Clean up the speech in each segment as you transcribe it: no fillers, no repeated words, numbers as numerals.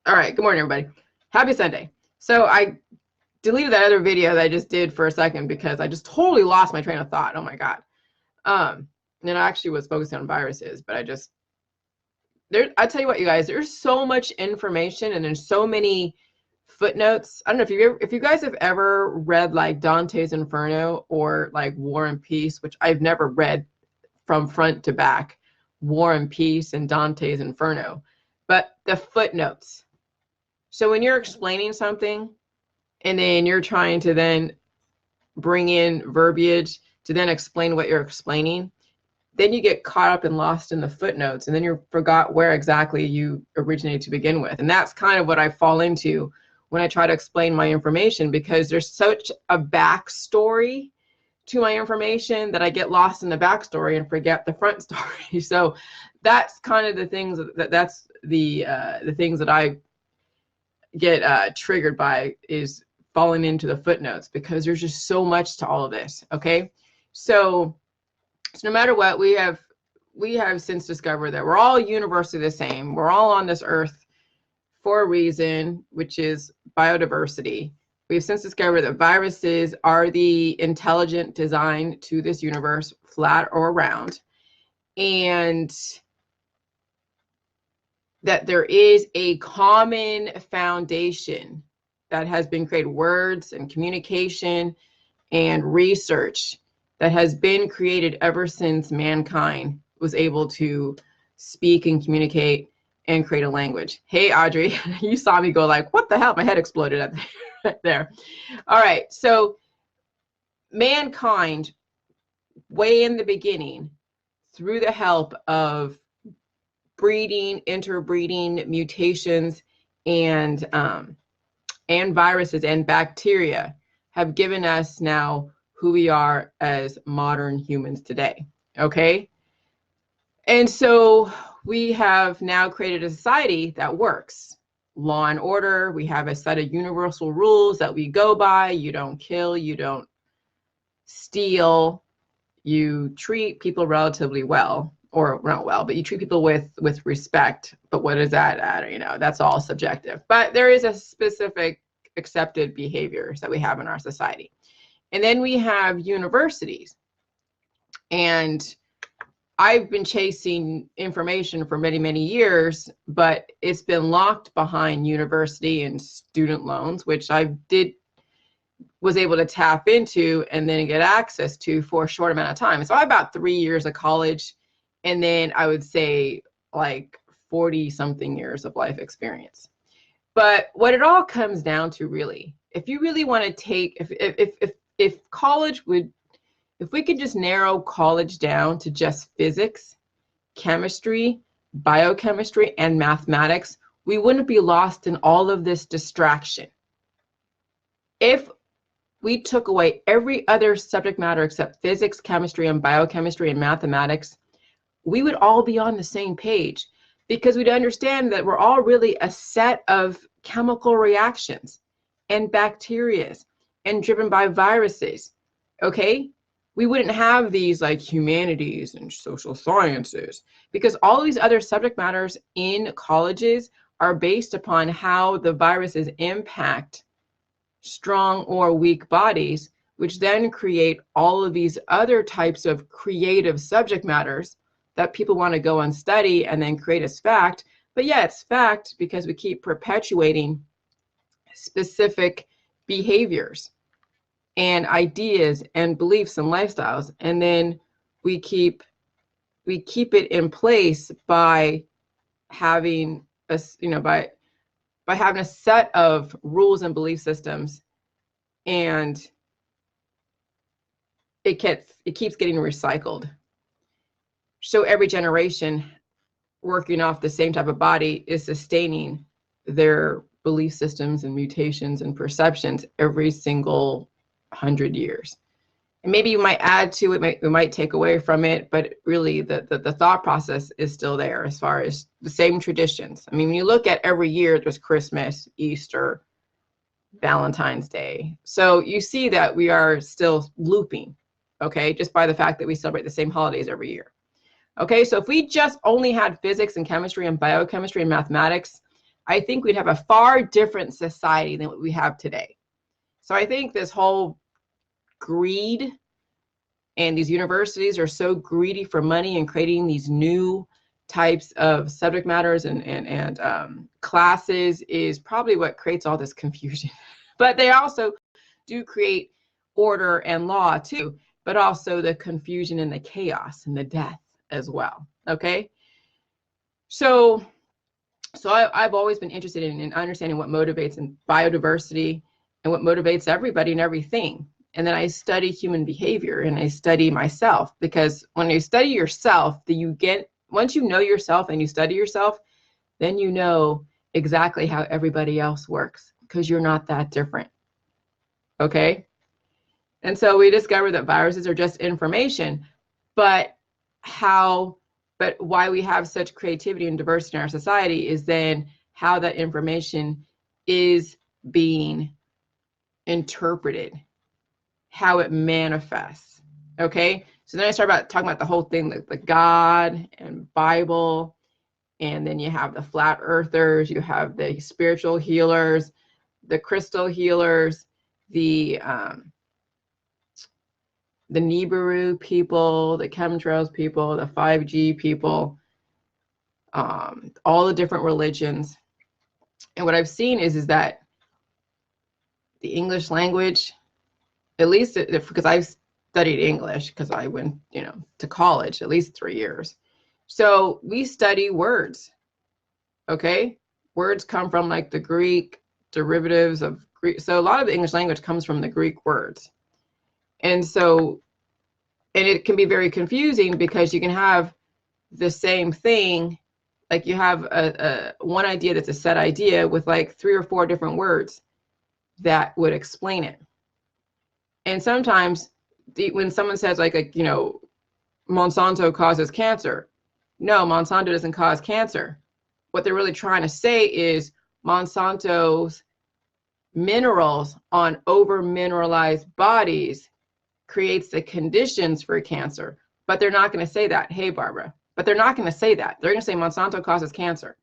All right, good morning, everybody. Happy Sunday. So I deleted that other video that I just did for a second because I just totally lost my train of thought. Oh my God. And I actually was focusing on viruses, but I tell you what, you guys, there's so much information and there's so many footnotes. I don't know if you guys have ever read like Dante's Inferno or like War and Peace, which I've never read from front to back, War and Peace and Dante's Inferno, but the footnotes. So when you're explaining something and then you're trying to then bring in verbiage to then explain what you're explaining, then you get caught up and lost in the footnotes, and then you forgot where exactly you originated to begin with. And that's kind of what I fall into when I try to explain my information, because there's such a backstory to my information that I get lost in the backstory and forget the front story. So that's kind of the things that's the things that I get triggered by, is falling into the footnotes, because there's just so much to all of this. Okay, so no matter what, we have since discovered that we're all universally the same. We're all on this earth for a reason, which is biodiversity. We've since discovered that viruses are the intelligent design to this universe, flat or round, and that there is a common foundation that has been created, words and communication and research that has been created ever since mankind was able to speak and communicate and create a language. Hey, Audrey, you saw me go like, what the hell? My head exploded right there. All right, so mankind, way in the beginning, through the help of breeding, interbreeding, mutations, and viruses and bacteria, have given us now who we are as modern humans today. Okay, and so we have now created a society that works. Law and order. We have a set of universal rules that we go by. You don't kill, you don't steal, you treat people relatively well, or not well, but you treat people with respect. But what is that? You know, that's all subjective. But there is a specific accepted behaviors that we have in our society. And then we have universities. And I've been chasing information for many, many years, but it's been locked behind university and student loans, which I was able to tap into and then get access to for a short amount of time. So I have about 3 years of college, and then I would say like 40 something years of life experience. But what it all comes down to, really, if you really want to take, if college would, if we could just narrow college down to just physics, chemistry, biochemistry, and mathematics, we wouldn't be lost in all of this distraction. If we took away every other subject matter except physics, chemistry, and biochemistry and mathematics, we would all be on the same page, because we'd understand that we're all really a set of chemical reactions and bacteria and driven by viruses. Okay, we wouldn't have these like humanities and social sciences, because all these other subject matters in colleges are based upon how the viruses impact strong or weak bodies, which then create all of these other types of creative subject matters that people want to go and study and then create as fact. But yeah, it's fact because we keep perpetuating specific behaviors and ideas and beliefs and lifestyles, and then we keep it in place by having a, by having a set of rules and belief systems, and it keeps getting recycled. So every generation working off the same type of body is sustaining their belief systems and mutations and perceptions every single 100 years. And maybe you might add to it, we might take away from it, but really the thought process is still there as far as the same traditions. I mean, when you look at every year, there's Christmas, Easter, Valentine's Day. So you see that we are still looping, okay, just by the fact that we celebrate the same holidays every year. Okay, so if we just only had physics and chemistry and biochemistry and mathematics, I think we'd have a far different society than what we have today. So I think this whole greed, and these universities are so greedy for money and creating these new types of subject matters and classes is probably what creates all this confusion. But they also do create order and law too, but also the confusion and the chaos and the death as well. Okay. So I've always been interested in understanding what motivates in biodiversity and what motivates everybody and everything. And then I study human behavior and I study myself, because when you study yourself, once you know yourself and you study yourself, then you know exactly how everybody else works, because you're not that different. Okay. And so we discovered that viruses are just information, but why we have such creativity and diversity in our society is then how that information is being interpreted, how it manifests. Okay. So then I start talking about the whole thing, the God and Bible, and then you have the flat earthers, you have the spiritual healers, the crystal healers, the Nibiru people, the chemtrails people, the 5G people, all the different religions. And what I've seen is that the English language, at least because I've studied English, because I went, to college at least 3 years. So we study words. Okay. Words come from like the Greek derivatives of Greek. So a lot of the English language comes from the Greek words. And it can be very confusing, because you can have the same thing, like you have one idea that's a set idea with like 3 or 4 different words that would explain it. And sometimes when someone says like, Monsanto causes cancer, no, Monsanto doesn't cause cancer. What they're really trying to say is Monsanto's minerals on over mineralized bodies creates the conditions for cancer. But they're not going to say that. Hey, Barbara. But they're not going to say that. They're going to say Monsanto causes cancer.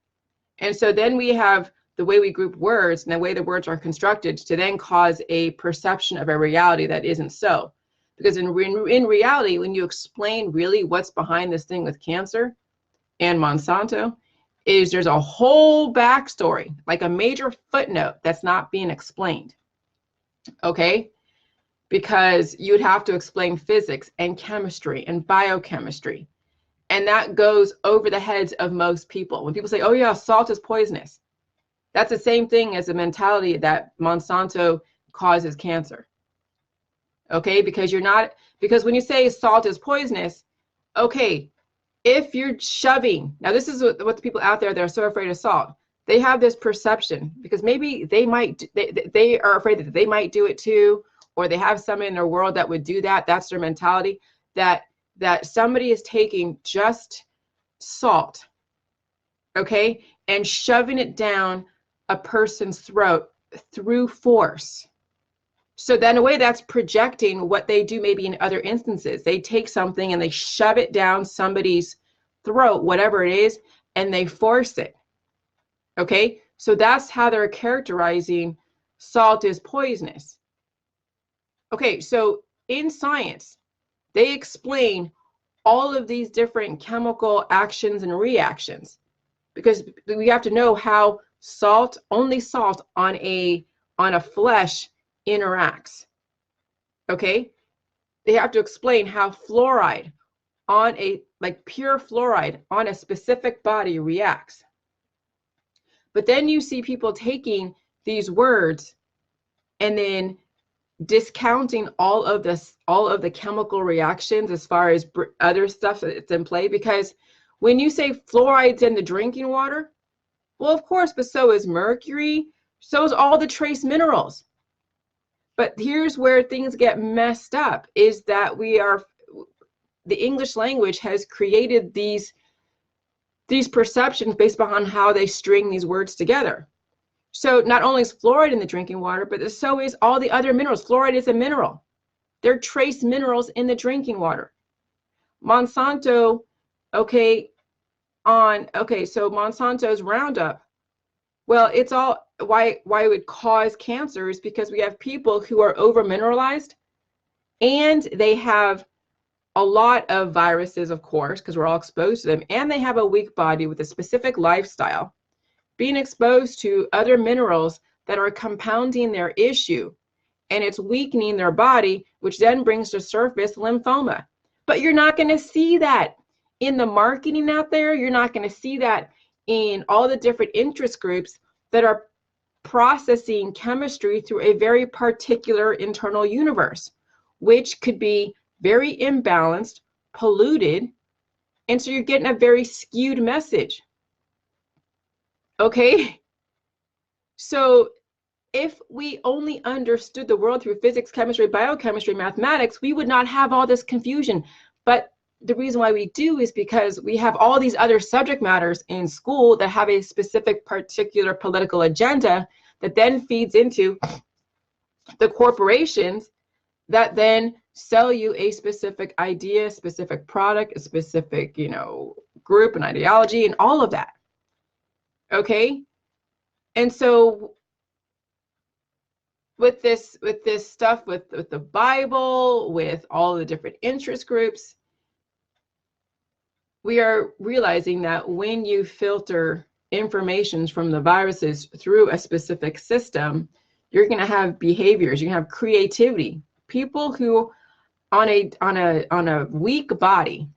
And so then we have the way we group words and the way the words are constructed to then cause a perception of a reality that isn't so. Because in reality, when you explain really what's behind this thing with cancer and Monsanto, is there's a whole backstory, like a major footnote that's not being explained. Okay? Because you'd have to explain physics and chemistry and biochemistry. And that goes over the heads of most people. When people say, oh yeah, salt is poisonous, that's the same thing as the mentality that Monsanto causes cancer. Okay, because when you say salt is poisonous, okay, if you're shoving, now this is what the people out there that are so afraid of salt, they have this perception, because maybe they are afraid that they might do it too, or they have somebody in their world that would do that. That's their mentality, that somebody is taking just salt, okay, and shoving it down a person's throat through force. So then in a way that's projecting what they do maybe in other instances. They take something and they shove it down somebody's throat, whatever it is, and they force it. Okay, so that's how they're characterizing salt is poisonous. Okay, so in science, they explain all of these different chemical actions and reactions, because we have to know how only salt on a flesh interacts. Okay, they have to explain how fluoride pure fluoride on a specific body reacts. But then you see people taking these words and then discounting all of the chemical reactions as far as other stuff that's in play. Because when you say fluoride's in the drinking water, well, of course, but so is mercury, so is all the trace minerals. But here's where things get messed up, is that the English language has created these perceptions based upon how they string these words together. So not only is fluoride in the drinking water, but so is all the other minerals. Fluoride is a mineral. There are trace minerals in the drinking water. Monsanto, so Monsanto's Roundup, Well, it's all why it would cause cancer is because we have people who are over mineralized, and they have a lot of viruses, of course, because we're all exposed to them, and they have a weak body with a specific lifestyle, being exposed to other minerals that are compounding their issue, and it's weakening their body, which then brings to surface lymphoma. But you're not going to see that in the marketing out there. You're not going to see that in all the different interest groups that are processing chemistry through a very particular internal universe, which could be very imbalanced, polluted, and so you're getting a very skewed message. Okay? So if we only understood the world through physics, chemistry, biochemistry, mathematics, we would not have all this confusion. But the reason why we do is because we have all these other subject matters in school that have a specific particular political agenda that then feeds into the corporations that then sell you a specific idea, specific product, a specific, group and ideology and all of that. Okay? And so with this stuff, with the Bible, with all the different interest groups, we are realizing that when you filter information from the viruses through a specific system, you're going to have behaviors, you have creativity. People who on a weak body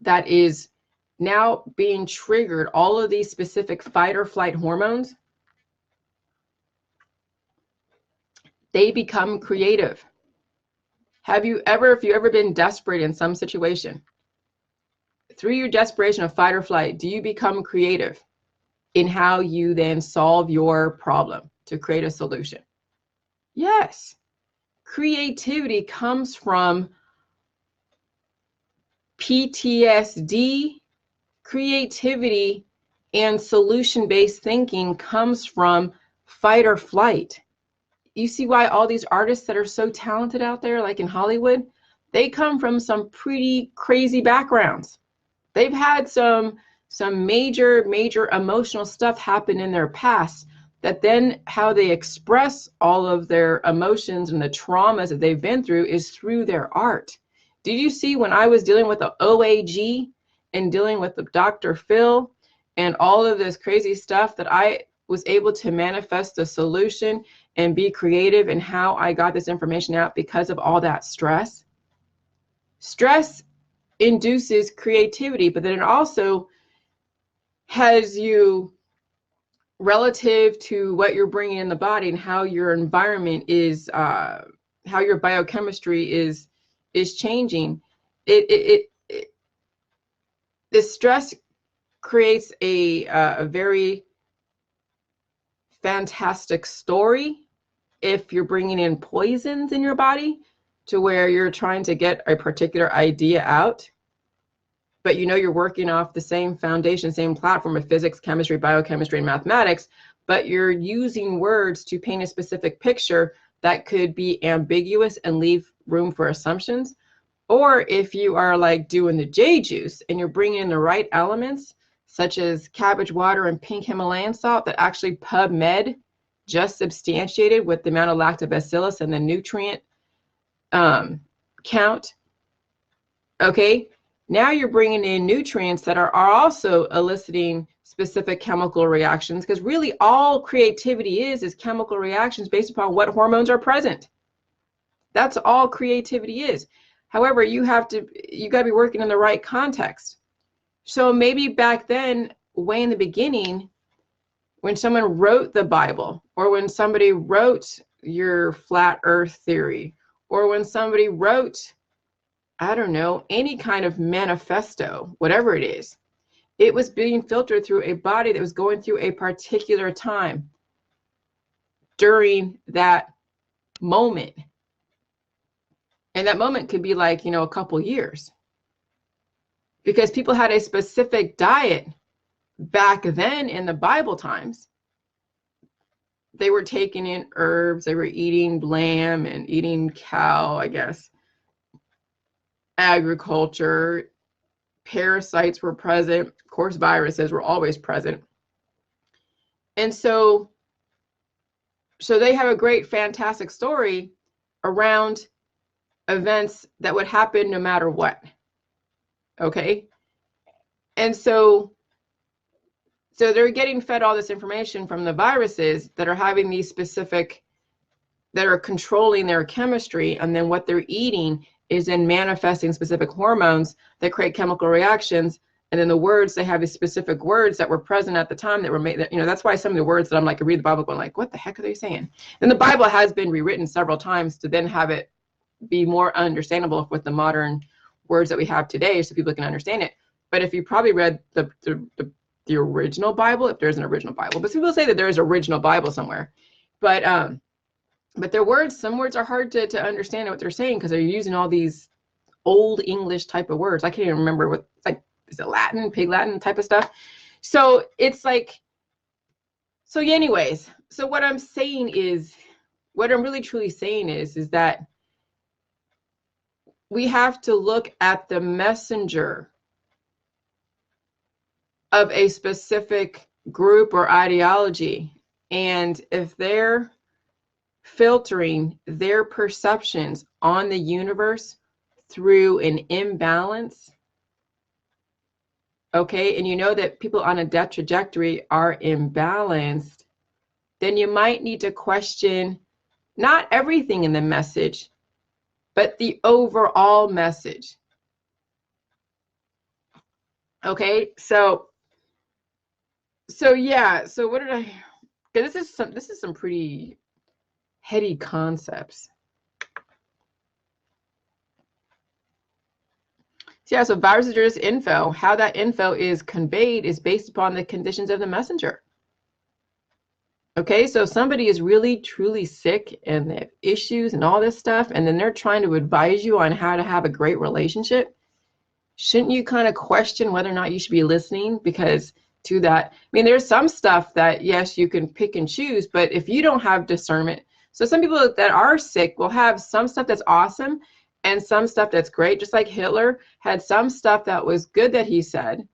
that is now being triggered all of these specific fight or flight hormones, they become creative. If you ever been desperate in some situation, through your desperation of fight or flight, do you become creative in how you then solve your problem to create a solution? Yes. Creativity comes from PTSD. Creativity and solution-based thinking comes from fight or flight. You see why all these artists that are so talented out there, like in Hollywood, they come from some pretty crazy backgrounds. They've had some major emotional stuff happen in their past, that then how they express all of their emotions and the traumas that they've been through is through their art. Did you see when I was dealing with the OAG and dealing with the Dr. Phil and all of this crazy stuff, that I was able to manifest a solution and be creative in how I got this information out because of all that stress? Stress induces creativity, but then it also has you, relative to what you're bringing in the body and how your environment is, how your biochemistry is changing. The stress creates a very fantastic story if you're bringing in poisons in your body to where you're trying to get a particular idea out, but you're working off the same foundation, same platform of physics, chemistry, biochemistry, and mathematics, but you're using words to paint a specific picture that could be ambiguous and leave room for assumptions. Or if you are like doing the J juice and you're bringing in the right elements, such as cabbage water and pink Himalayan salt, that actually PubMed just substantiated with the amount of lactobacillus and the nutrient count. Okay, now you're bringing in nutrients that are also eliciting specific chemical reactions, because really all creativity is chemical reactions based upon what hormones are present. That's all creativity is. However, you got to be working in the right context. So maybe back then, way in the beginning, when someone wrote the Bible, or when somebody wrote your flat earth theory, or when somebody wrote, I don't know, any kind of manifesto, whatever it is, it was being filtered through a body that was going through a particular time during that moment. And that moment could be like, a couple years. Because people had a specific diet back then in the Bible times. They were taking in herbs, they were eating lamb and eating cow, I guess. Agriculture, parasites were present. Of course, viruses were always present. And so they have a great, fantastic story around events that would happen no matter what. Okay. And so they're getting fed all this information from the viruses that are having these specific, that are controlling their chemistry, and then what they're eating is in manifesting specific hormones that create chemical reactions. And then the words, they have these specific words that were present at the time that were made, that, you know, that's why some of the words that I'm like, I read the Bible going like, what the heck are they saying? And the Bible has been rewritten several times to then have it be more understandable with the modern words that we have today, so people can understand it. But if you probably read the original Bible, if there's an original Bible, but some people say that there is an original Bible somewhere, but their words, some words are hard to understand what they're saying because they're using all these old English type of words. I can't even remember what, like, is it Latin, Pig Latin type of stuff? So it's like, so yeah, anyways, so what I'm saying is, what I'm really truly saying is that we have to look at the messenger of a specific group or ideology. And if they're filtering their perceptions on the universe through an imbalance, okay, and you know that people on a death trajectory are imbalanced, then you might need to question not everything in the message, but the overall message. Okay, so yeah, so what did I, this is some pretty heady concepts. So yeah, so viruses are just info. How that info is conveyed is based upon the conditions of the messenger. Okay, so if somebody is really truly sick and they have issues and all this stuff, and then they're trying to advise you on how to have a great relationship, shouldn't you kind of question whether or not you should be listening? Because to that, I mean, there's some stuff that, yes, you can pick and choose, but if you don't have discernment, so some people that are sick will have some stuff that's awesome and some stuff that's great, just like Hitler had some stuff that was good that he said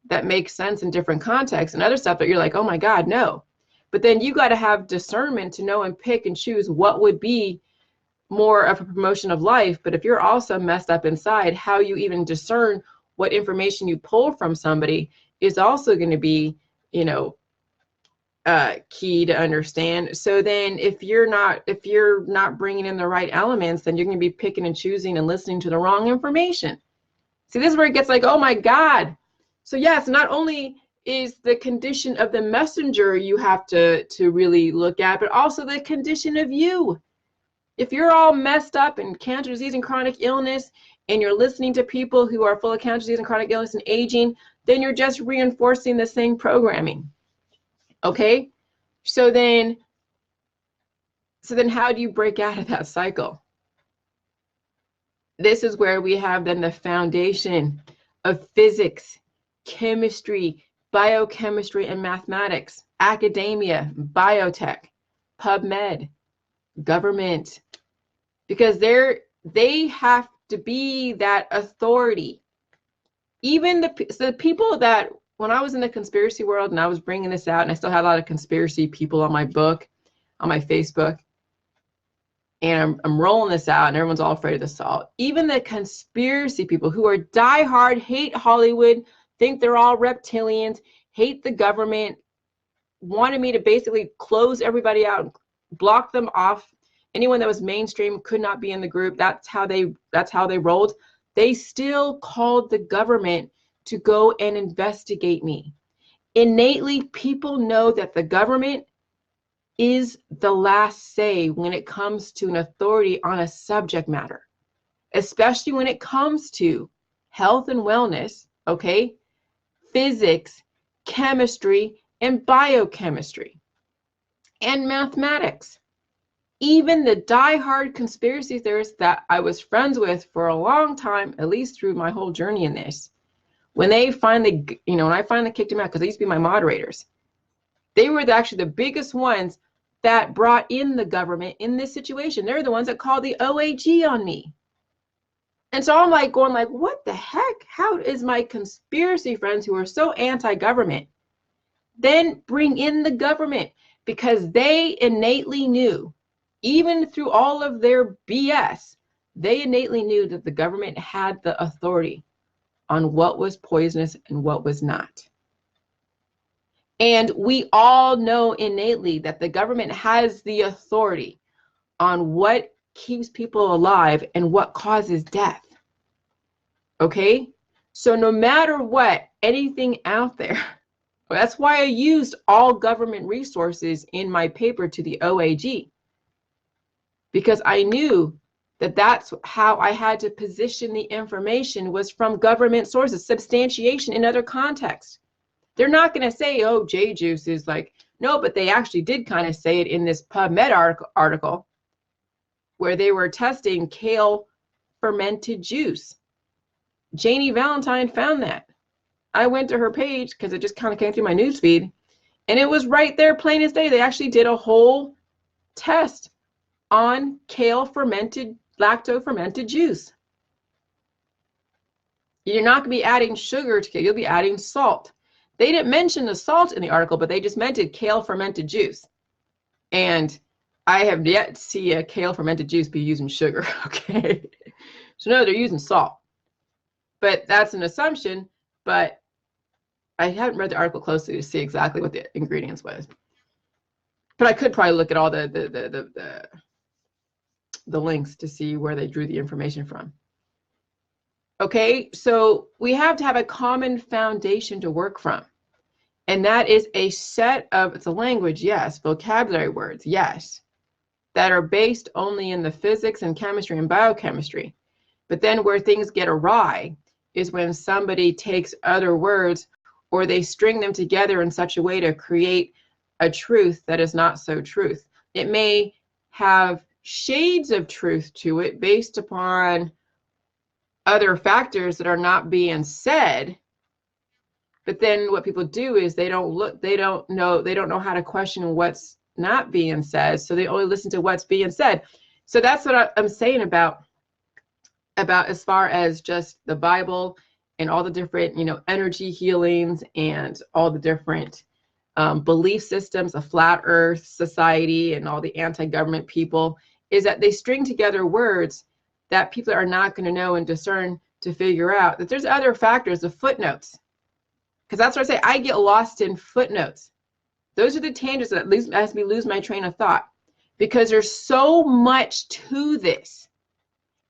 that makes sense in different contexts, and other stuff that you're like, oh my God, no. But then you got to have discernment to know and pick and choose what would be more of a promotion of life. But if you're also messed up inside, how you even discern what information you pull from somebody is also going to be, you know, key to understand. So then if you're not bringing in the right elements, then you're going to be picking and choosing and listening to the wrong information. See, this is where it gets like, oh my God. So yes, not only is the condition of the messenger you have to really look at, but also the condition of you. If you're all messed up in cancer, disease, and chronic illness, and you're listening to people who are full of cancer, disease, and chronic illness and aging, then you're just reinforcing the same programming. Okay? So then how do you break out of that cycle? This is where we have then the foundation of physics, chemistry, biochemistry, and mathematics, academia, biotech, PubMed, government, because they have to be that authority. Even the people that, when I was in the conspiracy world and I was bringing this out, and I still had a lot of conspiracy people on my book, on my Facebook, and I'm rolling this out and everyone's all afraid of the salt. Even the conspiracy people who are diehard, hate Hollywood, think they're all reptilians, hate the government, wanted me to basically close everybody out, block them off. Anyone that was mainstream could not be in the group. That's how they rolled. They still called the government to go and investigate me. Innately, people know that the government is the last say when it comes to an authority on a subject matter, especially when it comes to health and wellness, okay, physics, chemistry, and biochemistry, and mathematics. Even the diehard conspiracy theorists that I was friends with for a long time, at least through my whole journey in this, when they finally, when I finally kicked them out, because they used to be my moderators, they were actually the biggest ones that brought in the government in this situation. They're the ones that called the OAG on me. And so I'm like going like, what the heck? How is my conspiracy friends who are so anti-government then bring in the government, because they innately knew, even through all of their BS, they innately knew that the government had the authority on what was poisonous and what was not. And we all know innately that the government has the authority on what keeps people alive and what causes death. Okay? So no matter what, anything out there, that's why I used all government resources in my paper to the OAG, because I knew that that's how I had to position the information, was from government sources, substantiation in other contexts. They're not going to say, oh, J-juice is like, no, but they actually did kind of say it in this PubMed article where they were testing kale fermented juice. Janie Valentine found that. I went to her page because it just kind of came through my newsfeed, and it was right there, plain as day. They actually did a whole test on kale fermented, lacto fermented juice. You're not going to be adding sugar to kale, you'll be adding salt. They didn't mention the salt in the article, but they just mentioned kale fermented juice. And I have yet to see a kale fermented juice be using sugar, okay? So no, they're using salt. But that's an assumption, but I haven't read the article closely to see exactly what the ingredients was. But I could probably look at all the links to see where they drew the information from. Okay, so we have to have a common foundation to work from. And that is a set of, it's a language, yes, vocabulary words, yes, that are based only in the physics and chemistry and biochemistry. But then where things get awry is when somebody takes other words or they string them together in such a way to create a truth that is not so truth. It may have shades of truth to it based upon other factors that are not being said, but then what people do is they don't know how to question what's not being said, so they only listen to what's being said. So that's what I'm saying about as far as just the Bible and all the different, energy healings and all the different belief systems, a flat earth society and all the anti-government people, is that they string together words that people are not going to know and discern to figure out that there's other factors, the footnotes. Because that's what I say, I get lost in footnotes. Those are the tangents that as me lose my train of thought, because there's so much to this.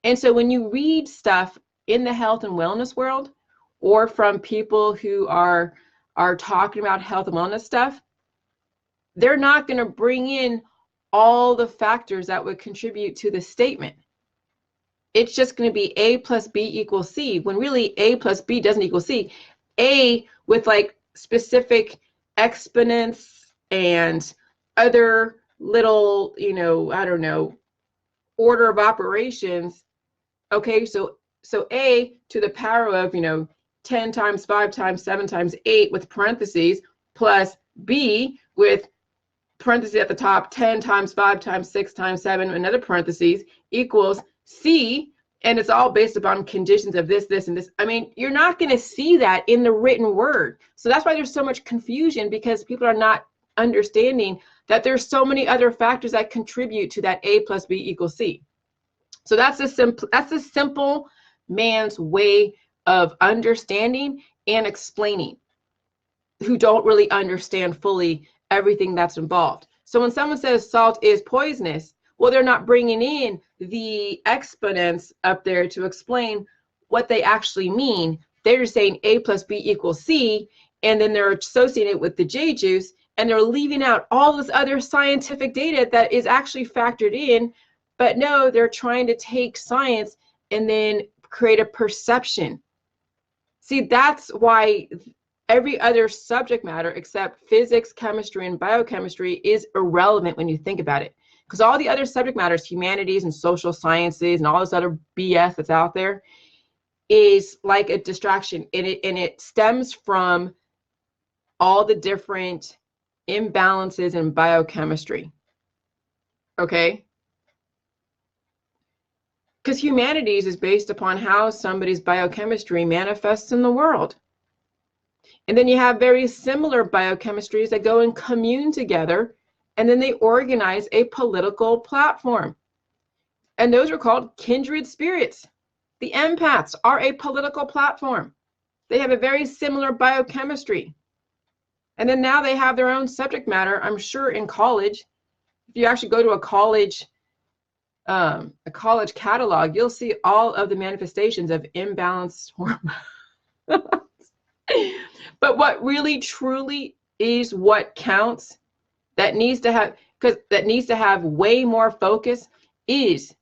And so when you read stuff in the health and wellness world, or from people who are talking about health and wellness stuff, they're not going to bring in all the factors that would contribute to the statement. It's just going to be A plus B equals C, when really A plus B doesn't equal C. A with like specific exponents and other little, I don't know, order of operations. Okay, so A to the power of, 10 times 5 times 7 times 8 with parentheses, plus B with parentheses at the top, 10 times 5 times 6 times 7, another parentheses, equals C, and it's all based upon conditions of this, this, and this. I mean, you're not going to see that in the written word. So that's why there's so much confusion, because people are not understanding that there's so many other factors that contribute to that A plus B equals C. So that's a simple man's way of understanding and explaining, who don't really understand fully everything that's involved. So when someone says salt is poisonous, well, they're not bringing in the exponents up there to explain what they actually mean. They're just saying A plus B equals C, and then they're associating it with the J juice, and they're leaving out all this other scientific data that is actually factored in. But no, they're trying to take science and then create a perception. See, that's why every other subject matter except physics, chemistry, and biochemistry is irrelevant when you think about it. Because all the other subject matters, humanities and social sciences and all this other BS that's out there, is like a distraction. And it stems from all the different imbalances in biochemistry. Okay? Because humanities is based upon how somebody's biochemistry manifests in the world. And then you have very similar biochemistries that go and commune together, and then they organize a political platform. And those are called kindred spirits. The empaths are a political platform. They have a very similar biochemistry. And then now they have their own subject matter, I'm sure, in college. If you actually go to a college catalog, you'll see all of the manifestations of imbalanced hormones. But what really truly is what counts, that needs to have way more focus, is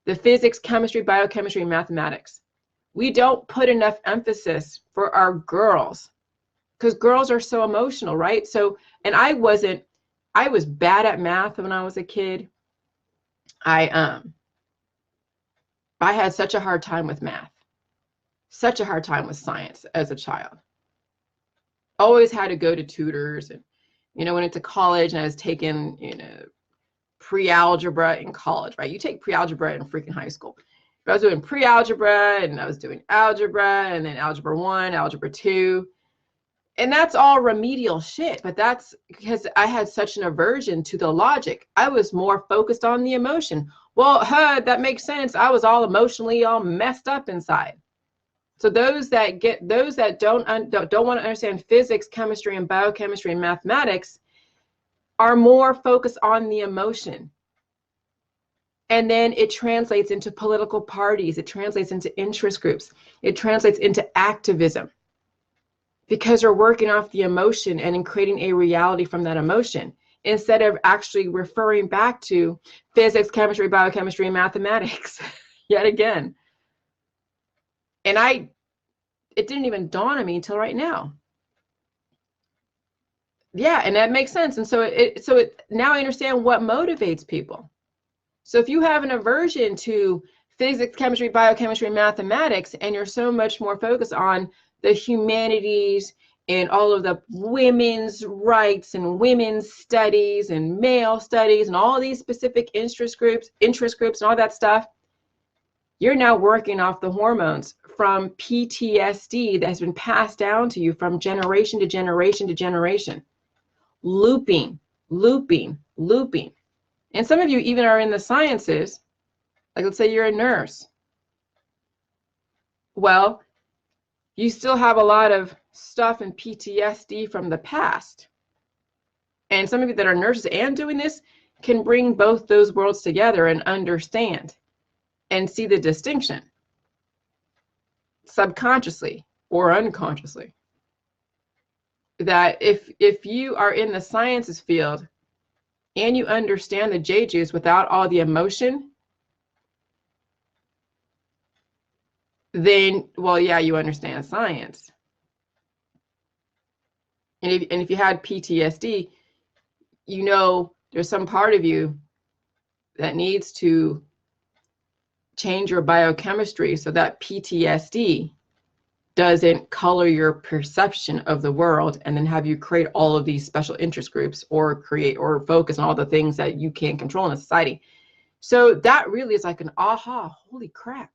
the physics, chemistry, biochemistry, and mathematics. We don't put enough emphasis for our girls, because girls are so emotional, right? So, and I was bad at math when I was a kid. I had such a hard time with math, such a hard time with science as a child. Always had to go to tutors, and went into college, and I was taking pre-algebra in college, right? You take pre-algebra in freaking high school. But I was doing pre-algebra, and I was doing algebra, and then algebra 1, algebra 2. And that's all remedial shit, but that's because I had such an aversion to the logic. I was more focused on the emotion. Well, that makes sense. I was all emotionally all messed up inside. So those that don't want to understand physics, chemistry, and biochemistry and mathematics are more focused on the emotion. And then it translates into political parties. It translates into interest groups. It translates into activism, because they're working off the emotion and in creating a reality from that emotion, instead of actually referring back to physics, chemistry, biochemistry, and mathematics yet again. And it didn't even dawn on me until right now. Yeah, and that makes sense. And so now I understand what motivates people. So if you have an aversion to physics, chemistry, biochemistry, and mathematics, and you're so much more focused on the humanities and all of the women's rights and women's studies and male studies and all these specific interest groups and all that stuff, you're now working off the hormones from PTSD that has been passed down to you from generation to generation to generation. Looping. And some of you even are in the sciences, like let's say you're a nurse. Well, you still have a lot of stuff in PTSD from the past. And some of you that are nurses and doing this can bring both those worlds together and understand and see the distinction, subconsciously or unconsciously, that if you are in the sciences field and you understand the J juice without all the emotion, then, well, yeah, you understand science. And if you had PTSD, there's some part of you that needs to change your biochemistry so that PTSD doesn't color your perception of the world and then have you create all of these special interest groups or create or focus on all the things that you can't control in a society. So that really is like an aha, holy crap.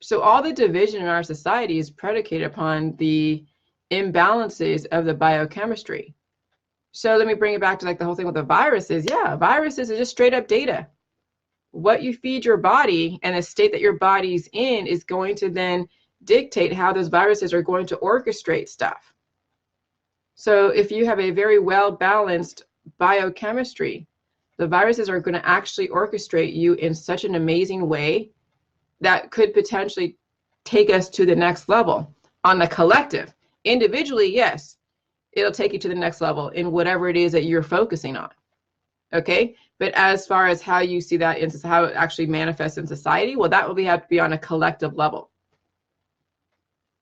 So all the division in our society is predicated upon the imbalances of the biochemistry. So let me bring it back to like the whole thing with the viruses. Yeah, viruses are just straight up data. What you feed your body and the state that your body's in is going to then dictate how those viruses are going to orchestrate stuff. So if you have a very well balanced biochemistry, the viruses are going to actually orchestrate you in such an amazing way that could potentially take us to the next level on the collective. Individually, yes, it'll take you to the next level in whatever it is that you're focusing on. Okay, but as far as how you see that, how it actually manifests in society, well, that will have to be on a collective level.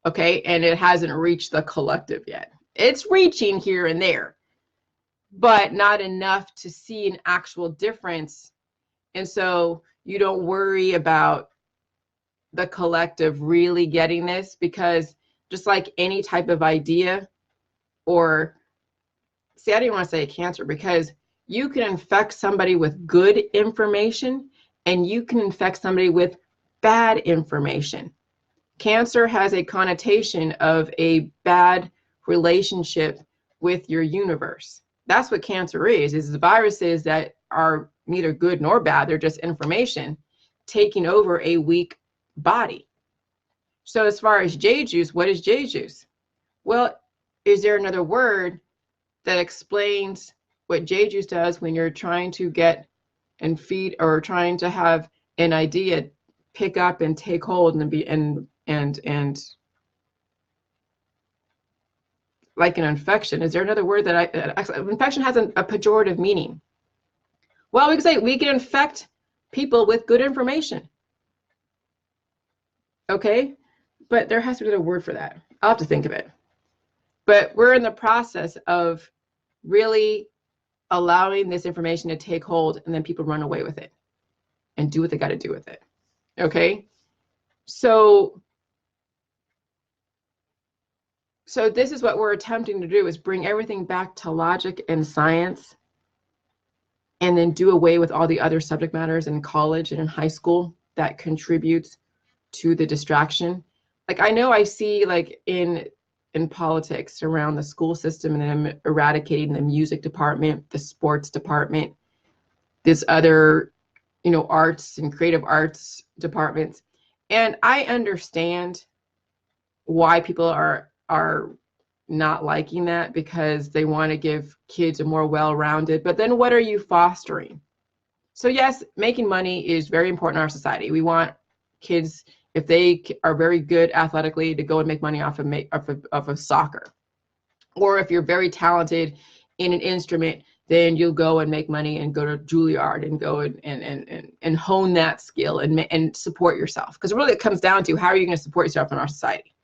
Okay, and it hasn't reached the collective yet. It's reaching here and there, but not enough to see an actual difference. And so you don't worry about the collective really getting this, because just like any type of idea, or see, I didn't want to say cancer, because you can infect somebody with good information and you can infect somebody with bad information. Cancer has a connotation of a bad relationship with your universe. That's what cancer is viruses that are neither good nor bad. They're just information taking over a weak body. So as far as jade juice, what is jade juice? Well, is there another word that explains what jade juice does when you're trying to get and feed or trying to have an idea pick up and take hold and be and like an infection? Is there another word that infection has a pejorative meaning? Well, we can say we can infect people with good information. Okay, but there has to be a word for that. I'll have to think of it. But we're in the process of really allowing this information to take hold, and then people run away with it and do what they got to do with it. Okay, so this is what we're attempting to do, is bring everything back to logic and science, and then do away with all the other subject matters in college and in high school that contributes to the distraction. Like, I know I see like in politics around the school system, and then eradicating the music department, the sports department, this other, arts and creative arts departments. And I understand why people are not liking that, because they want to give kids a more well-rounded, but then what are you fostering? So yes, making money is very important in our society. We want kids, if they are very good athletically, to go and make money off of soccer. Or if you're very talented in an instrument, then you'll go and make money and go to Juilliard and go and hone that skill and support yourself. Because really it comes down to, how are you going to support yourself in our society?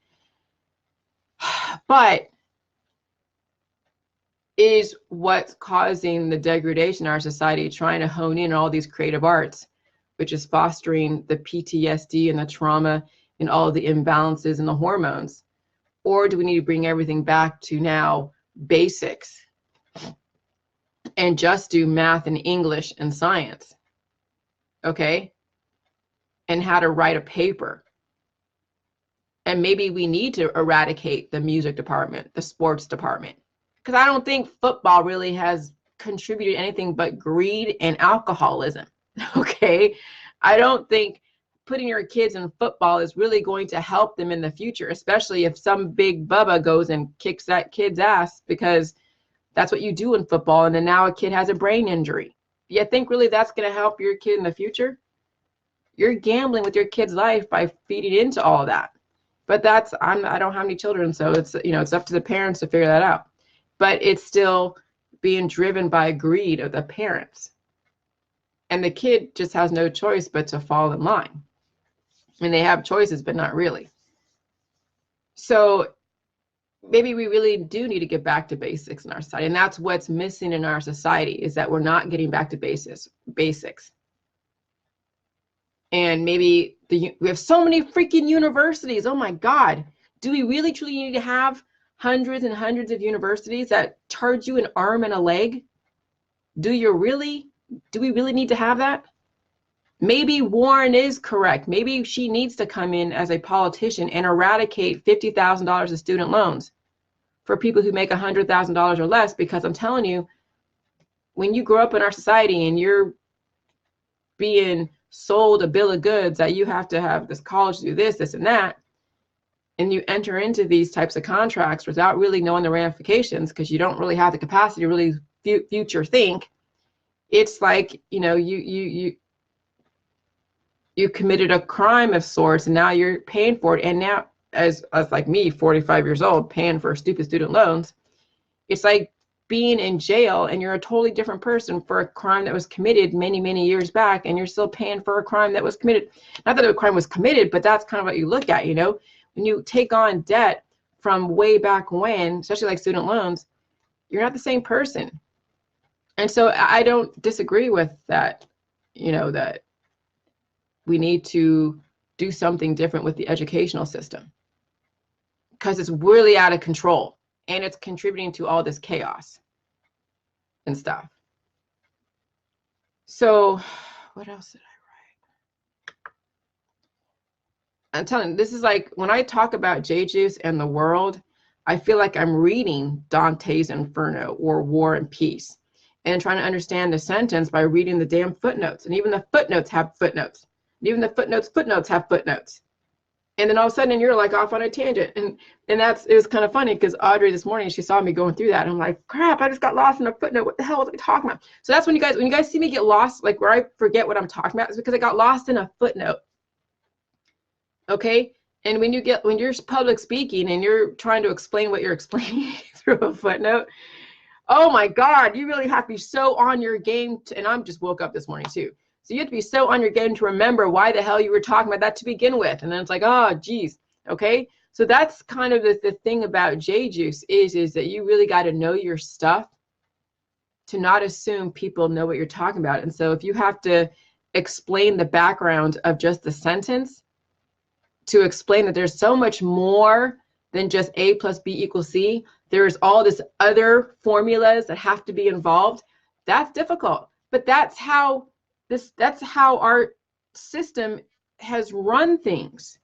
But is what's causing the degradation in our society, trying to hone in all these creative arts, which is fostering the PTSD and the trauma and all of the imbalances and the hormones? Or do we need to bring everything back to now basics and just do math and English and science? Okay? And how to write a paper. And maybe we need to eradicate the music department, the sports department. Because I don't think football really has contributed anything but greed and alcoholism. Okay? I don't think putting your kids in football is really going to help them in the future, especially if some big bubba goes and kicks that kid's ass, because that's what you do in football, and then now a kid has a brain injury. You think really that's going to help your kid in the future? You're gambling with your kid's life by feeding into all of that. But I don't have any children, so it's, it's up to the parents to figure that out. But it's still being driven by greed of the parents. And the kid just has no choice but to fall in line. And they have choices, but not really. So maybe we really do need to get back to basics in our society. And that's what's missing in our society, is that we're not getting back to basics. And maybe we have so many freaking universities. Oh my God. Do we really truly need to have hundreds and hundreds of universities that charge you an arm and a leg? Do we really need to have that? Maybe Warren is correct. Maybe she needs to come in as a politician and eradicate $50,000 of student loans for people who make $100,000 or less, because I'm telling you, when you grow up in our society and you're being sold a bill of goods that you have to have this college to do this, this, and that, and you enter into these types of contracts without really knowing the ramifications, because you don't really have the capacity to really future think, it's like, you committed a crime of sorts, and now you're paying for it. And now, as like me, 45 years old, paying for stupid student loans, it's like being in jail and you're a totally different person for a crime that was committed many, many years back, and you're still paying for a crime that was committed. Not that a crime was committed, but that's kind of what you look at, when you take on debt from way back when, especially like student loans, you're not the same person. And so I don't disagree with that, that we need to do something different with the educational system, because it's really out of control and it's contributing to all this chaos and stuff. So what else did I'm telling you, this is like when I talk about J Juice and the world, I feel like I'm reading Dante's Inferno or War and Peace and trying to understand the sentence by reading the damn footnotes. And even the footnotes have footnotes. And even the footnotes have footnotes. And then all of a sudden you're like off on a tangent. And it was kind of funny because Audrey this morning, she saw me going through that. And I'm like, crap, I just got lost in a footnote. What the hell was I talking about? So that's when you guys see me get lost, like where I forget what I'm talking about, is because I got lost in a footnote. Okay. And when you're public speaking and you're trying to explain what you're explaining through a footnote, oh my God, you really have to be so on your game. And I'm just woke up this morning too. So you have to be so on your game to remember why the hell you were talking about that to begin with. And then it's like, oh, geez. Okay. So that's kind of the thing about J Juice is that you really got to know your stuff to not assume people know what you're talking about. And so if you have to explain the background of just the sentence, to explain that there's so much more than just A plus B equals C, there's all this other formulas that have to be involved. That's difficult, but that's how our system has run things.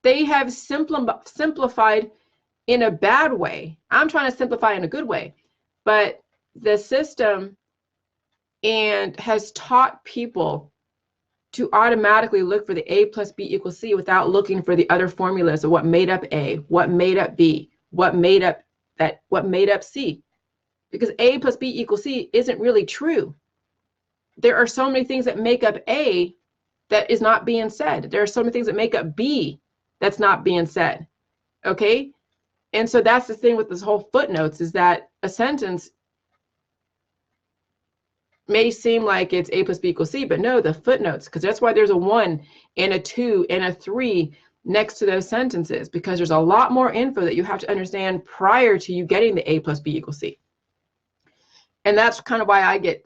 They have simplified in a bad way. I'm trying to simplify in a good way, but the system has taught people to automatically look for the A plus B equals C without looking for the other formulas of what made up A, what made up B, what made up C. Because A plus B equals C isn't really true. There are so many things that make up A that is not being said. There are so many things that make up B that's not being said. Okay? And so that's the thing with this whole footnotes, is that a sentence may seem like it's A plus B equals C, but no, the footnotes, because that's why there's a 1 and a 2 and a 3 next to those sentences, because there's a lot more info that you have to understand prior to you getting the A plus B equals C. And that's kind of why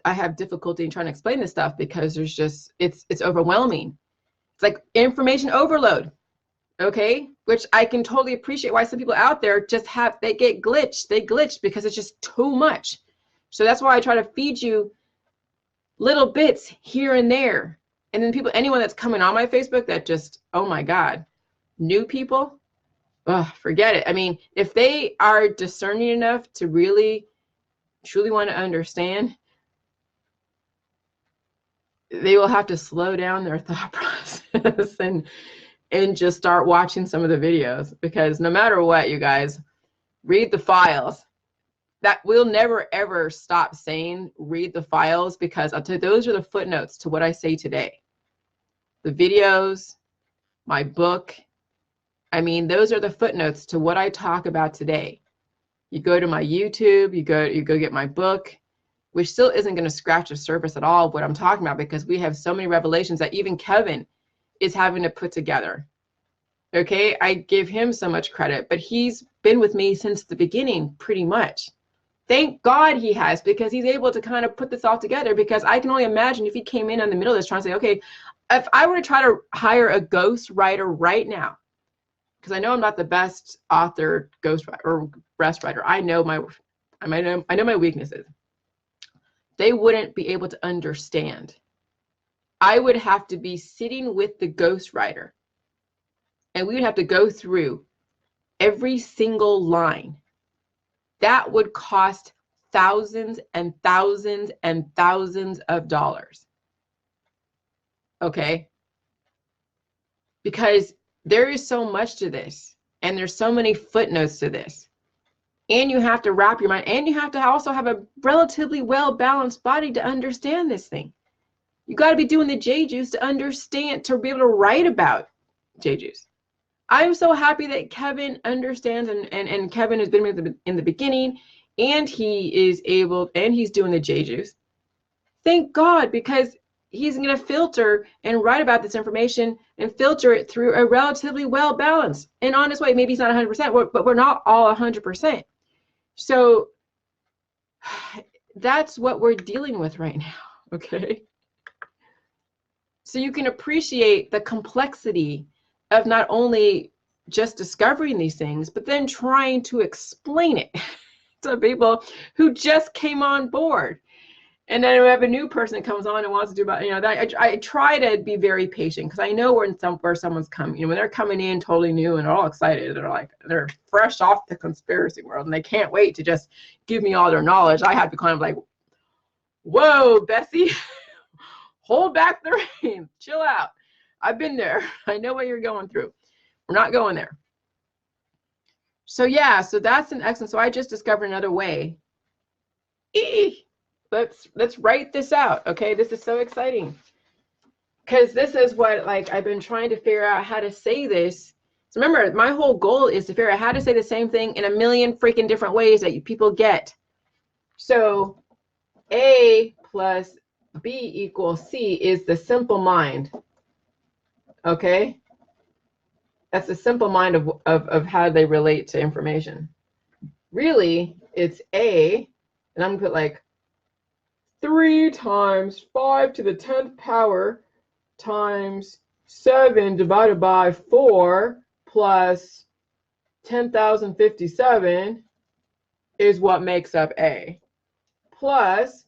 I have difficulty in trying to explain this stuff, because there's just, it's overwhelming. It's like information overload, okay? Which I can totally appreciate why some people out there they glitch because it's just too much. So that's why I try to feed you little bits here and there. And then anyone that's coming on my Facebook that just, oh my God, new people, forget it. I mean, if they are discerning enough to really, truly want to understand, they will have to slow down their thought process and just start watching some of the videos, because no matter what, you guys, read the files. That we'll never ever stop saying read the files, because I'll tell you, those are the footnotes to what I say today. The videos, my book, I mean, those are the footnotes to what I talk about today. You go to my YouTube, you go get my book, which still isn't going to scratch the surface at all of what I'm talking about, because we have so many revelations that even Kevin is having to put together. Okay, I give him so much credit, but he's been with me since the beginning, pretty much. Thank God he has, because he's able to kind of put this all together, because I can only imagine if he came in the middle of this trying to say, okay, if I were to try to hire a ghost writer right now, because I know I'm not the best author, ghost writer, or best writer. I know my weaknesses. They wouldn't be able to understand. I would have to be sitting with the ghost writer, and we would have to go through every single line. That would cost thousands and thousands and thousands of dollars. Okay? Because there is so much to this, and there's so many footnotes to this. And you have to wrap your mind, and you have to also have a relatively well-balanced body to understand this thing. You got to be doing the J Juice to understand, to be able to write about J Juice. I'm so happy that Kevin understands, and Kevin has been with in the beginning, and he's doing the J Juice. Thank God, because he's going to filter and write about this information and filter it through a relatively well-balanced and honest way. Maybe he's not 100%, but we're not all 100%. So that's what we're dealing with right now, okay? So you can appreciate the complexity of not only just discovering these things, but then trying to explain it to people who just came on board. And then we have a new person that comes on and wants to do about, you know, that I try to be very patient because I know where someone's coming, you know, when they're coming in totally new and they're all excited, they're fresh off the conspiracy world and they can't wait to just give me all their knowledge. I have to kind of like, whoa, Bessie, hold back the reins, chill out. I've been there. I know what you're going through. We're not going there. So yeah, so that's an excellent. So I just discovered another way. Let's write this out. Okay, this is so exciting because this is what, like, I've been trying to figure out how to say this. So remember, my whole goal is to figure out how to say the same thing in a million freaking different ways that people get. So A plus B equals C is the simple mind. Okay, that's the simple mind of how they relate to information. Really, it's A, and I'm gonna put like 3 times 5 to the 10th power times 7 divided by 4 plus 10,057 is what makes up A. Plus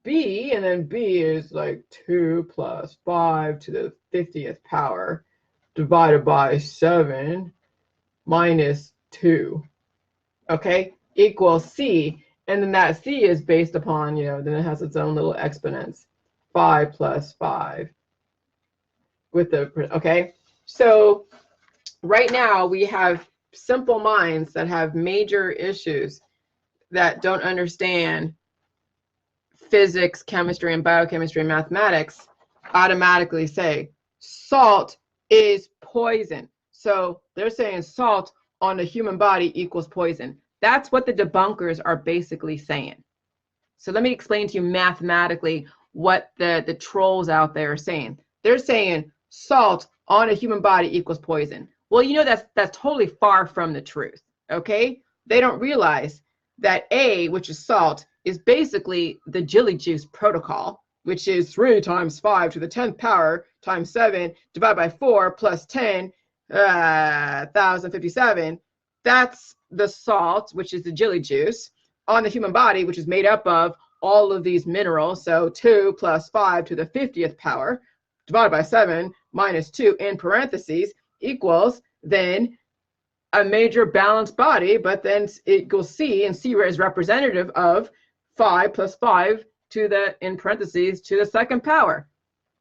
B, and then B is like 2 plus 5 to the 50th power divided by 7 minus 2. Okay, equals C. And then that C is based upon, you know, then it has its own little exponents. 5 plus 5 with the, okay? So right now we have simple minds that have major issues that don't understand physics, chemistry, and biochemistry and mathematics automatically say salt is poison. So they're saying salt on the human body equals poison. That's what the debunkers are basically saying. So let me explain to you mathematically what the trolls out there are saying. They're saying salt on a human body equals poison. Well, you know, that's totally far from the truth, okay? They don't realize that A, which is salt, is basically the jelly juice protocol, which is 3 times 5 to the 10th power times 7 divided by 4 plus 10,057. That's the salt, which is the jelly juice, on the human body, which is made up of all of these minerals. So 2 plus 5 to the 50th power divided by 7 minus 2 in parentheses equals then a major balanced body, but then it equals C, and C is representative of 5 plus 5 to the, in parentheses, to the 2nd power.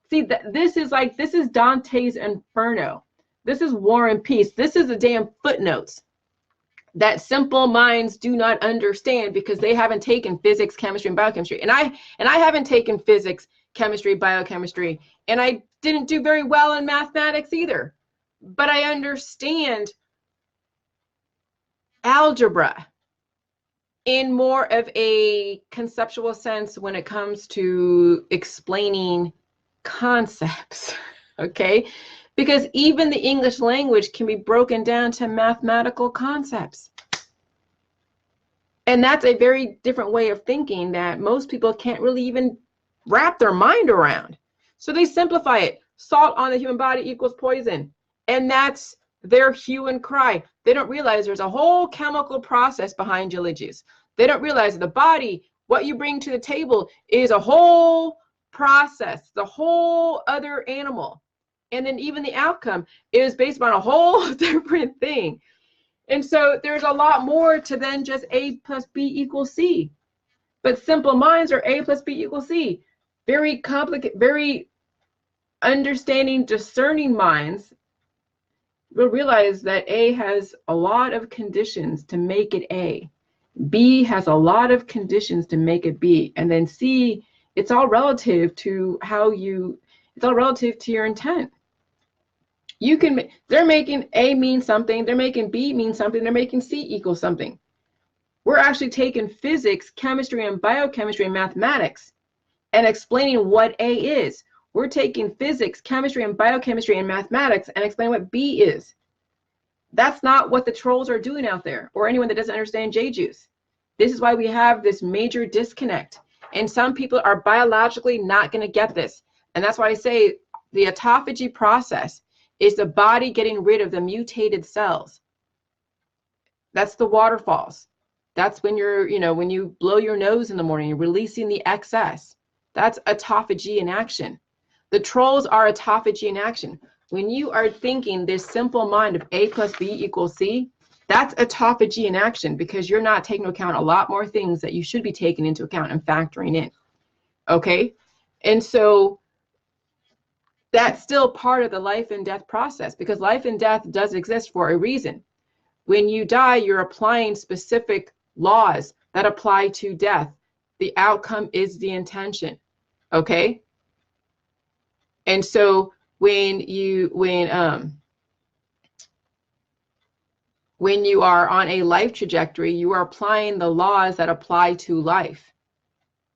See, this is Dante's Inferno. This is War and Peace. This is the damn footnotes that simple minds do not understand because they haven't taken physics, chemistry, and biochemistry. And I haven't taken physics, chemistry, biochemistry, and I didn't do very well in mathematics either. But I understand algebra in more of a conceptual sense when it comes to explaining concepts, okay? Because even the English language can be broken down to mathematical concepts. And that's a very different way of thinking that most people can't really even wrap their mind around. So they simplify it. Salt on the human body equals poison. And that's their hue and cry. They don't realize there's a whole chemical process behind jelly juice. They don't realize that the body, what you bring to the table, is a whole process, the whole other animal. And then even the outcome is based on a whole different thing. And so there's a lot more to than just A plus B equals C. But simple minds are A plus B equals C. Very complicated, very understanding, discerning minds will realize that A has a lot of conditions to make it A. B has a lot of conditions to make it B. And then C, it's all relative to it's all relative to your intent. They're making A mean something, they're making B mean something, they're making C equal something. We're actually taking physics, chemistry, and biochemistry and mathematics and explaining what A is. We're taking physics, chemistry, and biochemistry and mathematics and explaining what B is. That's not what the trolls are doing out there, or anyone that doesn't understand J-juice. This is why we have this major disconnect. And some people are biologically not going to get this. And that's why I say the autophagy process is the body getting rid of the mutated cells. That's the waterfalls. That's when you're, when you blow your nose in the morning, you're releasing the excess. That's autophagy in action. The trolls are autophagy in action. When you are thinking this simple mind of A plus B equals C, that's autophagy in action, because you're not taking into account a lot more things that you should be taking into account and factoring in. Okay? And so that's still part of the life and death process, because life and death does exist for a reason. When you die, you're applying specific laws that apply to death. The outcome is the intention. Okay? And so when you are on a life trajectory, you are applying the laws that apply to life.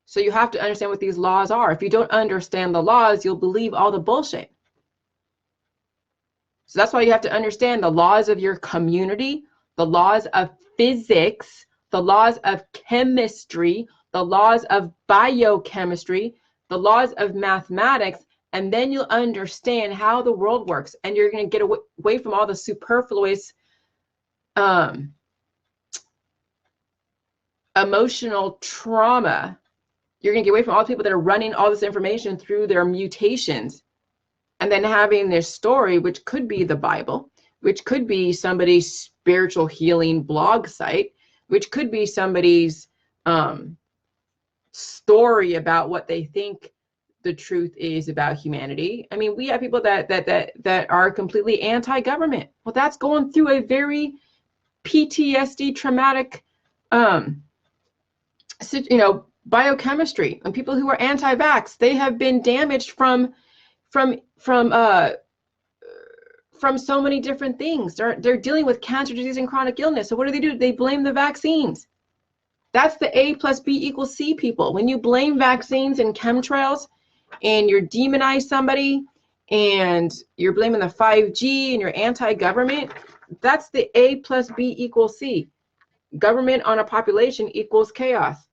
So you have to understand what these laws are. If you don't understand the laws, you'll believe all the bullshit. So that's why you have to understand the laws of your community, the laws of physics, the laws of chemistry, the laws of biochemistry, the laws of mathematics, and then you'll understand how the world works, and you're going to get away from all the superfluous emotional trauma. You're going to get away from all the people that are running all this information through their mutations, and then having this story, which could be the Bible, which could be somebody's spiritual healing blog site, which could be somebody's story about what they think the truth is about humanity. I mean, we have people that are completely anti-government. Well, that's going through a very PTSD traumatic biochemistry. And people who are anti-vax, they have been damaged from so many different things. They're dealing with cancer, disease, and chronic illness. So what do? They blame the vaccines. That's the A plus B equals C people. When you blame vaccines and chemtrails, and you're demonize somebody, and you're blaming the 5G, and you're anti-government, that's the A plus B equals C. Government on a population equals chaos.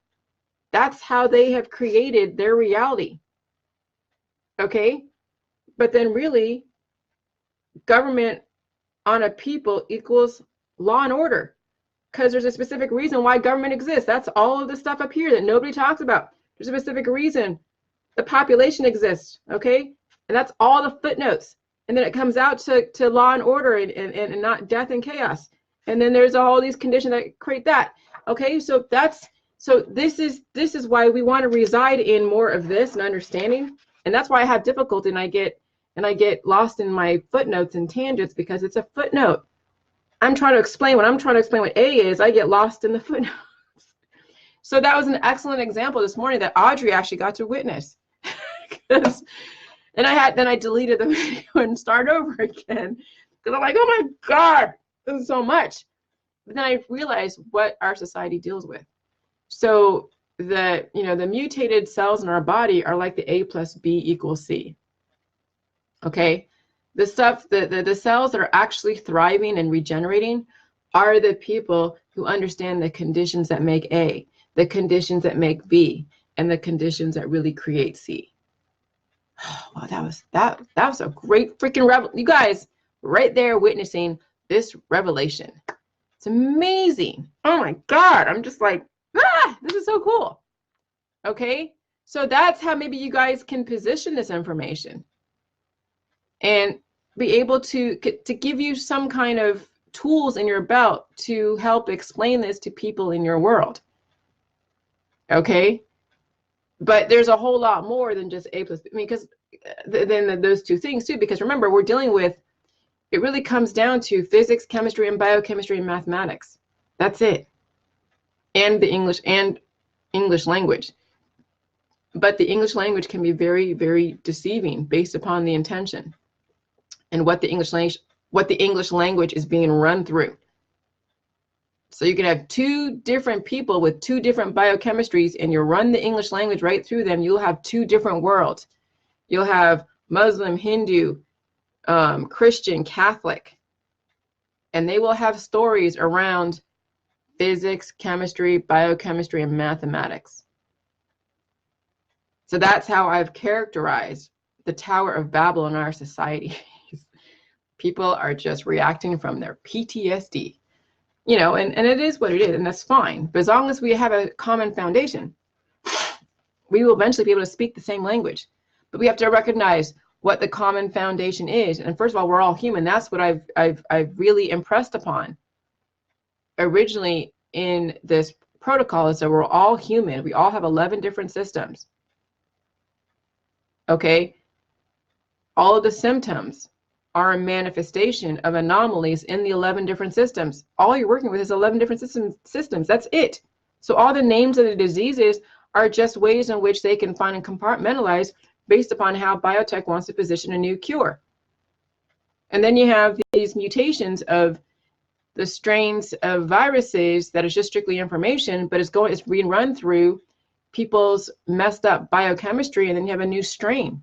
That's how they have created their reality. Okay? But then really, government on a people equals law and order, because there's a specific reason why government exists. That's all of the stuff up here that nobody talks about. There's a specific reason the population exists, okay? And that's all the footnotes. And then it comes out to law and order and not death and chaos. And then there's all these conditions that create that. Okay, so this is why we want to reside in more of this and understanding. And that's why I have difficulty, and I get lost in my footnotes and tangents, because it's a footnote. I'm trying to explain what A is. I get lost in the footnotes. So that was an excellent example this morning that Audrey actually got to witness. And then I deleted the video and start over again, because I'm like, oh my God, this is so much. But then I realized what our society deals with. So the mutated cells in our body are like the A plus B equals C. Okay, the cells that are actually thriving and regenerating are the people who understand the conditions that make A, the conditions that make B, and the conditions that really create C. Wow, that was a great freaking revelation. You guys right there witnessing this revelation. It's amazing. Oh my God, I'm just like, this is so cool. Okay, so that's how maybe you guys can position this information and be able to give you some kind of tools in your belt to help explain this to people in your world. Okay, but there's a whole lot more than just A plus B. I mean, because then those two things too, because remember, we're dealing with, it really comes down to physics, chemistry, and biochemistry and mathematics. That's it. And the English language. But the English language can be very, very deceiving based upon the intention and what the English language is being run through. So you can have two different people with two different biochemistries, and you run the English language right through them, you'll have two different worlds. You'll have Muslim, Hindu, Christian, Catholic, and they will have stories around physics, chemistry, biochemistry, and mathematics. So that's how I've characterized the Tower of Babel in our society. People are just reacting from their PTSD. you know, and it is what it is, and that's fine. But as long as we have a common foundation, we will eventually be able to speak the same language. But we have to recognize what the common foundation is. And first of all, we're all human. That's what I've really impressed upon originally in this protocol, is that we're all human. We all have 11 different systems. Okay? All of the symptoms are a manifestation of anomalies in the 11 different systems. All you're working with is 11 different systems. That's it. So all the names of the diseases are just ways in which they can find and compartmentalize based upon how biotech wants to position a new cure. And then you have these mutations of the strains of viruses that is just strictly information, but it's being run through people's messed up biochemistry, and then you have a new strain,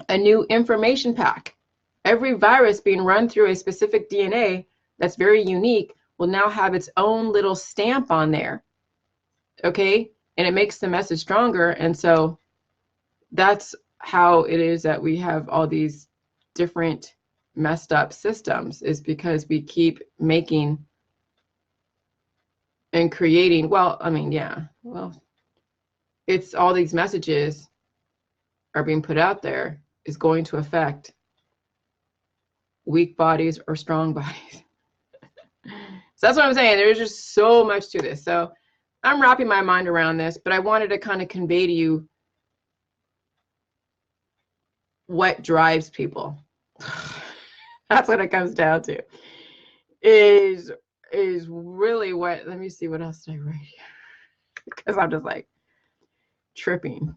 a new information pack. Every virus being run through a specific DNA that's very unique will now have its own little stamp on there, okay? And it makes the message stronger. And so that's how it is that we have all these different messed up systems, is because we keep making and creating, well, I mean, yeah, well, it's all these messages are being put out there is going to affect weak bodies or strong bodies. So that's what I'm saying. There's just so much to this. So I'm wrapping my mind around this, but I wanted to kind of convey to you what drives people. That's what it comes down to. Is really what, let me see, what else did I write here? Because I'm just like tripping.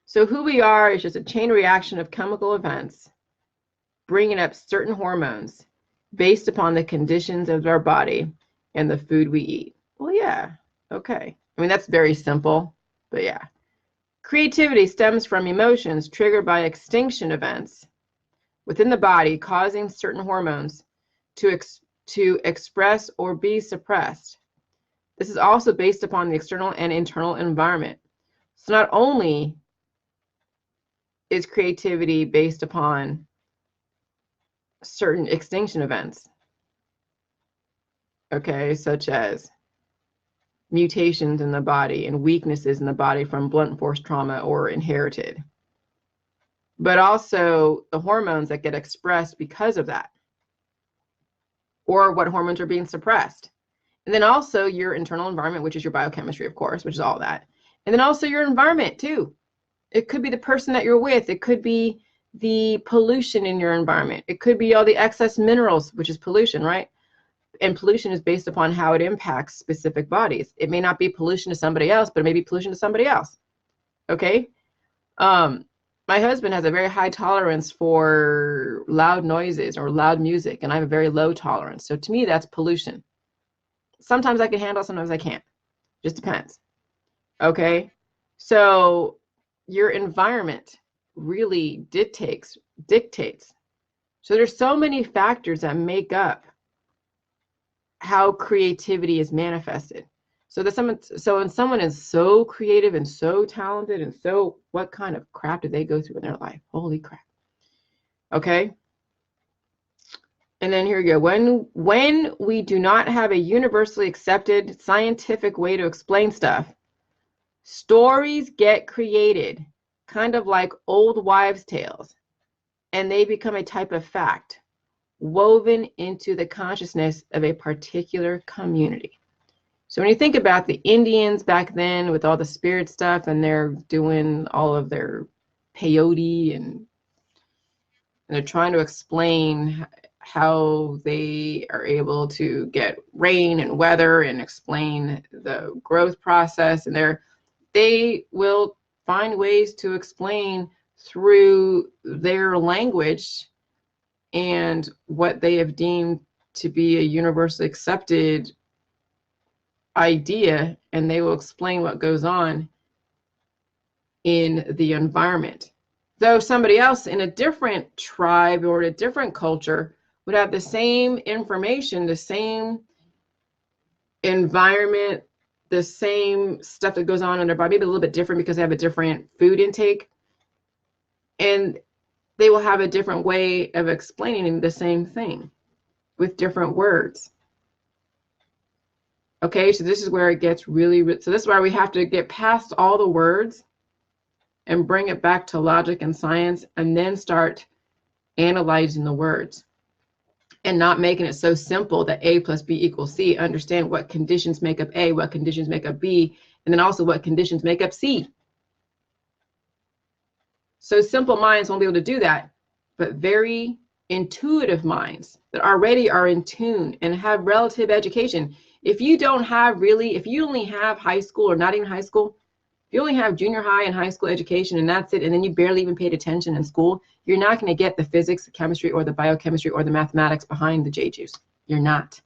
So who we are is just a chain reaction of chemical events bringing up certain hormones based upon the conditions of our body and the food we eat. Well, yeah, okay. I mean, that's very simple, but yeah. Creativity stems from emotions triggered by extinction events within the body, causing certain hormones to express or be suppressed. This is also based upon the external and internal environment. So not only is creativity based upon certain extinction events, okay, such as mutations in the body and weaknesses in the body from blunt force trauma or inherited, but also the hormones that get expressed because of that, or what hormones are being suppressed. And then also your internal environment, which is your biochemistry, of course, which is all that. And then also your environment too. It could be the person that you're with. It could be the pollution in your environment. It could be all the excess minerals, which is pollution, right? And pollution is based upon how it impacts specific bodies. It may not be pollution to somebody else, but it may be pollution to somebody else. Okay? My husband has a very high tolerance for loud noises or loud music, and I have a very low tolerance. So to me, that's pollution. Sometimes I can handle, sometimes I can't. Just depends. Okay? So your environment really dictates. So there's so many factors that make up how creativity is manifested. So when someone is so creative and so talented and so, what kind of crap did they go through in their life? Holy crap. Okay. And then here we go. When we do not have a universally accepted scientific way to explain stuff, stories get created, kind of like old wives' tales, and they become a type of fact woven into the consciousness of a particular community. So when you think about the Indians back then with all the spirit stuff, and they're doing all of their peyote, and they're trying to explain how they are able to get rain and weather and explain the growth process, and they will find ways to explain through their language and what they have deemed to be a universally accepted idea, and they will explain what goes on in the environment. Though somebody else in a different tribe or a different culture would have the same information, the same environment, the same stuff that goes on in their body, maybe a little bit different because they have a different food intake. And they will have a different way of explaining the same thing with different words. Okay, so this is where it gets really, so this is why we have to get past all the words and bring it back to logic and science, and then start analyzing the words and not making it so simple that A plus B equals C. Understand what conditions make up A, what conditions make up B, and then also what conditions make up C. So simple minds won't be able to do that, but very intuitive minds that already are in tune and have relative education. If you don't have really, if you only have high school or not even high school, if you only have junior high and high school education and that's it, and then you barely even paid attention in school, you're not going to get the physics, the chemistry, or the biochemistry, or the mathematics behind the J-juice. You're not.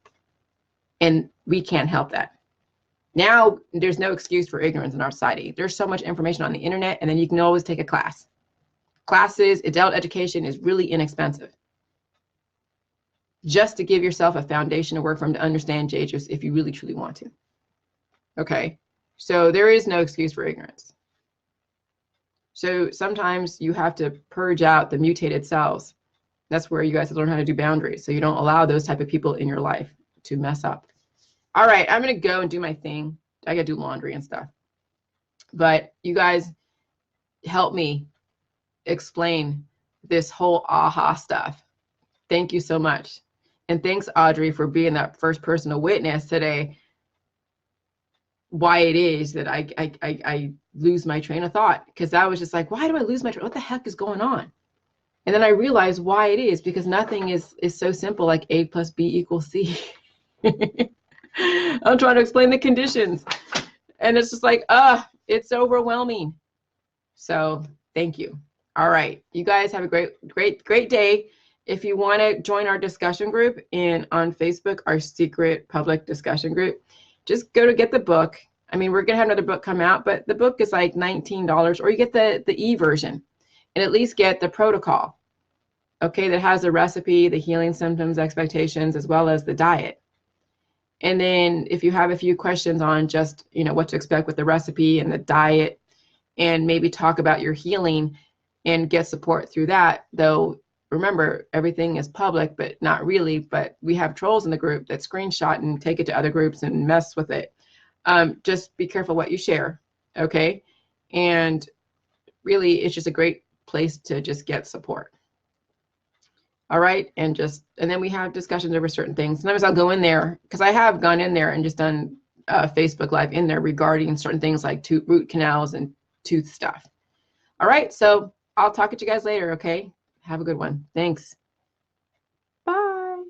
And we can't help that. Now, there's no excuse for ignorance in our society. There's so much information on the internet, and then you can always take a class. Classes, adult education is really inexpensive. Just to give yourself a foundation to work from to understand J-juice if you really, truly want to. Okay? So there is no excuse for ignorance. So sometimes you have to purge out the mutated cells. That's where you guys have to learn how to do boundaries, so you don't allow those type of people in your life to mess up. All right, I'm going to go and do my thing. I got to do laundry and stuff. But you guys help me explain this whole AHA stuff. Thank you so much. And thanks, Audrey, for being that first person to witness today why it is that I lose my train of thought, because I was just like, why do I lose my train? What the heck is going on? And then I realized why it is, because nothing is so simple like A plus B equals C. I'm trying to explain the conditions, and it's just like, it's overwhelming. So thank you. All right, you guys have a great day. If you want to join our discussion group on Facebook, our secret public discussion group, just go to get the book. I mean, we're going to have another book come out, but the book is like $19, or you get the e-version and at least get the protocol, okay, that has the recipe, the healing symptoms, expectations, as well as the diet. And then if you have a few questions on just, what to expect with the recipe and the diet, and maybe talk about your healing and get support through that, though, remember, everything is public, but not really. But we have trolls in the group that screenshot and take it to other groups and mess with it. Just be careful what you share, okay? And really, it's just a great place to just get support. All right, and then we have discussions over certain things. Sometimes I'll go in there, because I have gone in there and just done Facebook Live in there regarding certain things like root canals and tooth stuff. All right, so I'll talk to you guys later, okay? Have a good one. Thanks. Bye.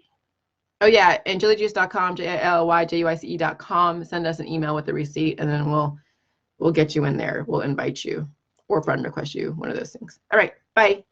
Oh, yeah, and jillyjuice.com, JILYJUICE.com. Send us an email with the receipt, and then we'll get you in there. We'll invite you or friend request you, one of those things. All right, bye.